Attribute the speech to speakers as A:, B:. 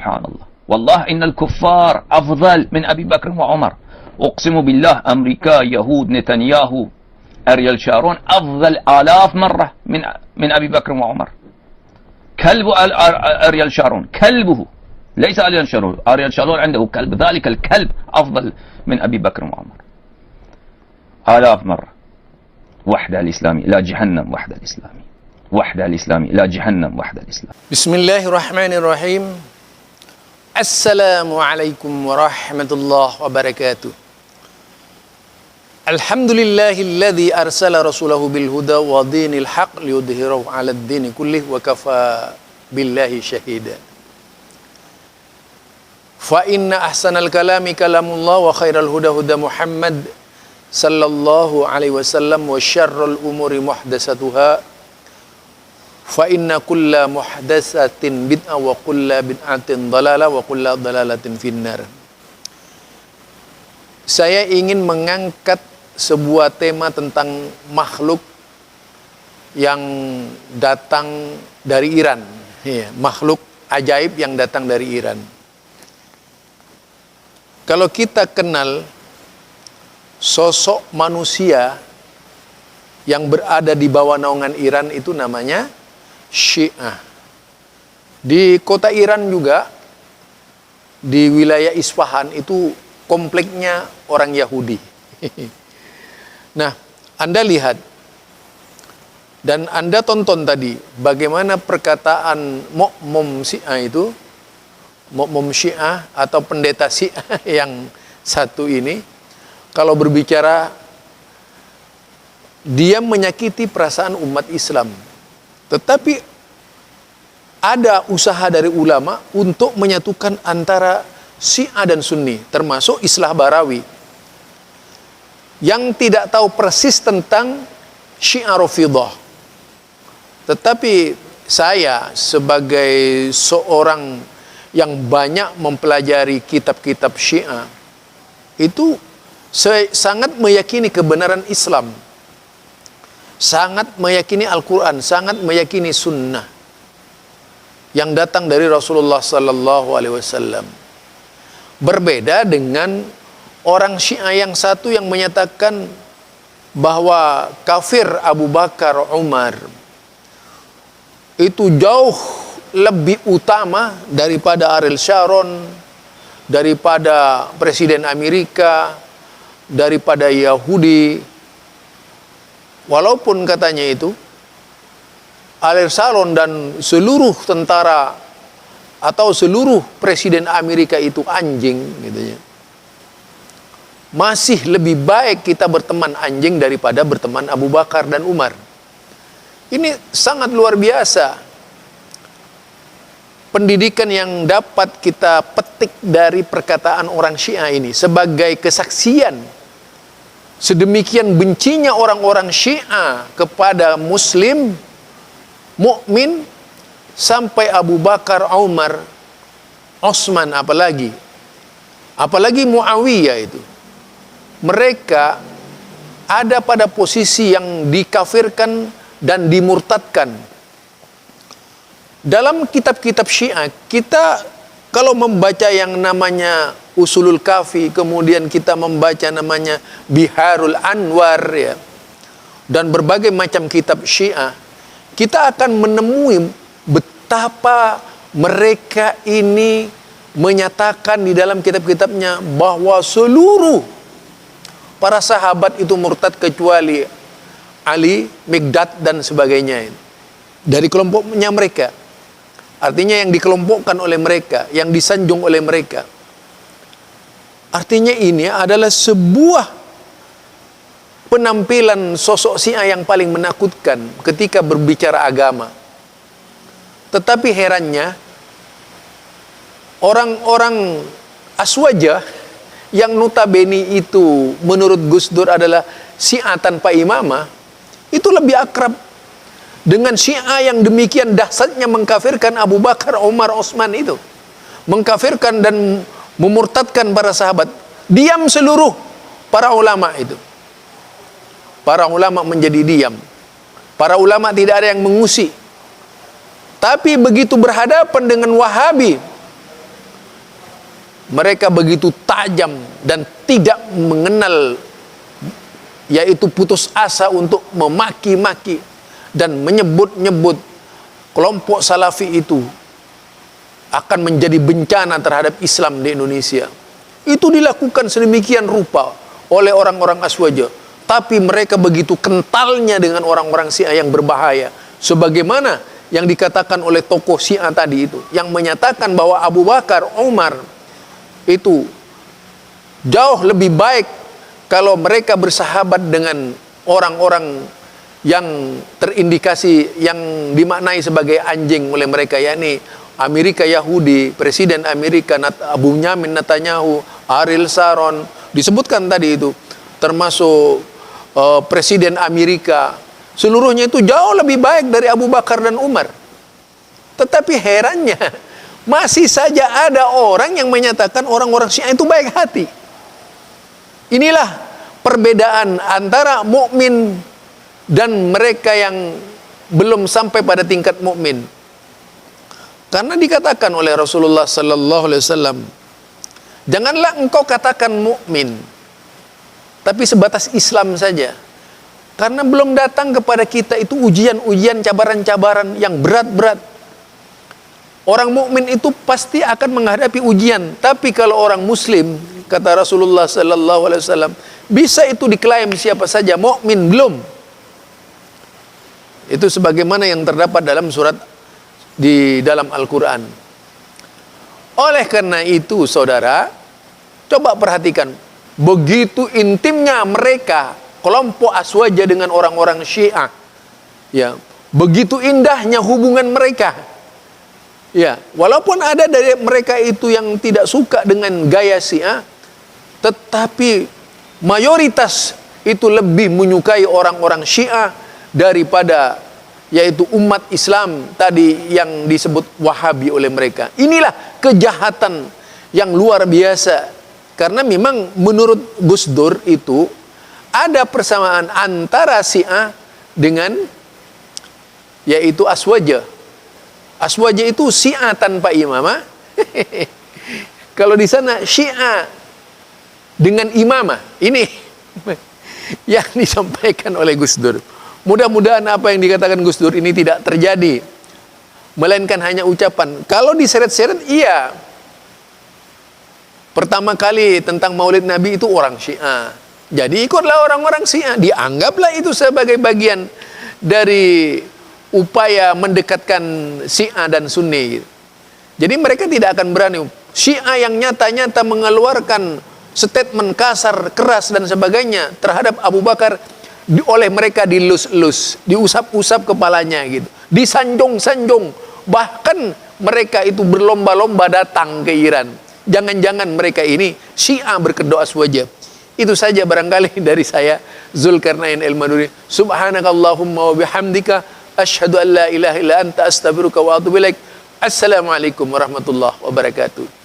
A: Subhanallah. Wallah innal kuffar afdal min Abi Bakr wa Umar. Uqsimu billah, Amerika, Yahud, Netanyahu, Ariel Sharon afdal alaf marrah min Abi Bakr wa Umar. كلب أريال شارون كلبه ليس أريال شارون. أريال شارون عنده كلب، ذلك الكلب أفضل من أبي بكر وعمر آلاف مرة. وحدة الإسلامي لا جهنم، وحدة الإسلامي، وحدة الإسلامي لا جهنم، وحدة الإسلام.
B: بسم الله الرحمن الرحيم. السلام عليكم ورحمة الله وبركاته. الحمد لله الذي أرسل رسوله بالهدى ودين الحق ليظهره على الدين كله وكفى بالله شهيدا. فإن أحسن الكلام كلام الله وخير الهدى هدى محمد صلى الله عليه وسلم وشر الأمور محدثاتها فإن كل محدثة بدعة وكل بدعة ضلالة وكل ضلالة في النار. Saya ingin mengangkat sebuah tema tentang makhluk yang datang dari Iran. Ya, makhluk ajaib yang datang dari Iran. Kalau kita kenal sosok manusia yang berada di bawah naungan Iran itu namanya Syiah. Di kota Iran juga, di wilayah Isfahan itu kompleknya orang Yahudi. Nah, Anda lihat dan Anda tonton tadi bagaimana perkataan Mu'mum Syiah itu, Mu'mum Syiah atau pendeta Syiah yang satu ini, kalau berbicara dia menyakiti perasaan umat Islam. Tetapi ada usaha dari ulama untuk menyatukan antara Syiah dan Sunni, termasuk Islah Barawi yang tidak tahu persis tentang Syiah Rafidhah. Tetapi saya sebagai seorang yang banyak mempelajari kitab-kitab Syiah, itu saya sangat meyakini kebenaran Islam, sangat meyakini Al-Quran, sangat meyakini Sunnah yang datang dari Rasulullah Sallallahu Alaihi Wasallam. Berbeda dengan orang Syiah yang satu yang menyatakan bahwa kafir Abu Bakar Umar itu jauh lebih utama daripada Ariel Sharon, daripada Presiden Amerika, daripada Yahudi. Walaupun katanya itu Ariel Sharon dan seluruh tentara atau seluruh Presiden Amerika itu anjing, gitu ya. Masih lebih baik kita berteman anjing daripada berteman Abu Bakar dan Umar. Ini sangat luar biasa pendidikan yang dapat kita petik dari perkataan orang Syiah ini sebagai kesaksian sedemikian bencinya orang-orang Syiah kepada Muslim, mukmin, sampai Abu Bakar, Umar, Utsman, apalagi Muawiyah itu. Mereka ada pada posisi yang dikafirkan dan dimurtadkan. Dalam kitab-kitab Syiah, kita kalau membaca yang namanya Usulul Kafi, kemudian kita membaca namanya Biharul Anwar, ya, dan berbagai macam kitab Syiah, kita akan menemui betapa mereka ini menyatakan di dalam kitab-kitabnya bahwa seluruh para sahabat itu murtad kecuali Ali, Mikdad dan sebagainya. Dari kelompoknya mereka. Artinya yang dikelompokkan oleh mereka, yang disanjung oleh mereka. Artinya ini adalah sebuah penampilan sosok Syiah yang paling menakutkan ketika berbicara agama. Tetapi herannya, orang-orang Aswajah yang notabene itu menurut Gus Dur adalah Syiah tanpa imamah, itu lebih akrab dengan Syiah yang demikian dahsyatnya mengkafirkan Abu Bakar, Umar, Utsman itu, mengkafirkan dan memurtadkan para sahabat. Diam seluruh para ulama itu. Para ulama menjadi diam. Para ulama tidak ada yang mengusik. Tapi begitu berhadapan dengan Wahabi, mereka begitu tajam dan tidak mengenal yaitu putus asa untuk memaki-maki dan menyebut-nyebut kelompok salafi itu akan menjadi bencana terhadap Islam di Indonesia. Itu dilakukan sedemikian rupa oleh orang-orang Aswaja, tapi mereka begitu kentalnya dengan orang-orang Syiah yang berbahaya, sebagaimana yang dikatakan oleh tokoh Syiah tadi itu, yang menyatakan bahwa Abu Bakar, Umar itu jauh lebih baik kalau mereka bersahabat dengan orang-orang yang terindikasi, yang dimaknai sebagai anjing oleh mereka, yakni Amerika Yahudi, Presiden Amerika Benjamin Netanyahu, Ariel Sharon, disebutkan tadi itu, termasuk Presiden Amerika, seluruhnya itu jauh lebih baik dari Abu Bakar dan Umar. Tetapi herannya, masih saja ada orang yang menyatakan orang-orang Syiah itu baik hati. Inilah perbedaan antara mukmin dan mereka yang belum sampai pada tingkat mukmin. Karena dikatakan oleh Rasulullah sallallahu alaihi wasallam, janganlah engkau katakan mukmin, tapi sebatas Islam saja. Karena belum datang kepada kita itu ujian-ujian, cabaran-cabaran yang berat-berat. Orang mukmin itu pasti akan menghadapi ujian, tapi kalau orang muslim, kata Rasulullah sallallahu alaihi wasallam, bisa itu diklaim siapa saja, mukmin belum. Itu sebagaimana yang terdapat dalam surat di dalam Al-Quran. Oleh karena itu, saudara, coba perhatikan, begitu intimnya mereka, kelompok Aswaja dengan orang-orang Syiah, ya, begitu indahnya hubungan mereka, ya, walaupun ada dari mereka itu yang tidak suka dengan gaya Syiah, tetapi mayoritas itu lebih menyukai orang-orang Syiah daripada yaitu umat Islam tadi yang disebut Wahabi oleh mereka. Inilah kejahatan yang luar biasa. Karena memang menurut Gus Dur itu ada persamaan antara Syiah dengan yaitu Aswaja. Aswaja itu Syiah tanpa imamah. Kalau di sana Syiah dengan imamah. Ini yang disampaikan oleh Gus Dur. Mudah-mudahan apa yang dikatakan Gus Dur ini tidak terjadi, melainkan hanya ucapan. Kalau diseret-seret, iya. Pertama kali tentang Maulid Nabi itu orang Syiah. Jadi ikutlah orang-orang Syiah. Dianggaplah itu sebagai bagian dari upaya mendekatkan Syiah dan Sunni. Jadi mereka tidak akan berani. Syiah yang nyata-nyata mengeluarkan statement kasar, keras dan sebagainya terhadap Abu Bakar, oleh mereka dilus-lus, diusap-usap kepalanya gitu, disanjung-sanjung, bahkan mereka itu berlomba-lomba datang ke Iran. Jangan-jangan mereka ini Syiah berkedok Aswaja. Itu saja barangkali dari saya, Zulkarnain El-Maduri. Subhanakallahumma wa bihamdika, asyhadu an la ilaha illa anta, astaghfiruka wa atubu ilaik. Assalamualaikum warahmatullahi wabarakatuh.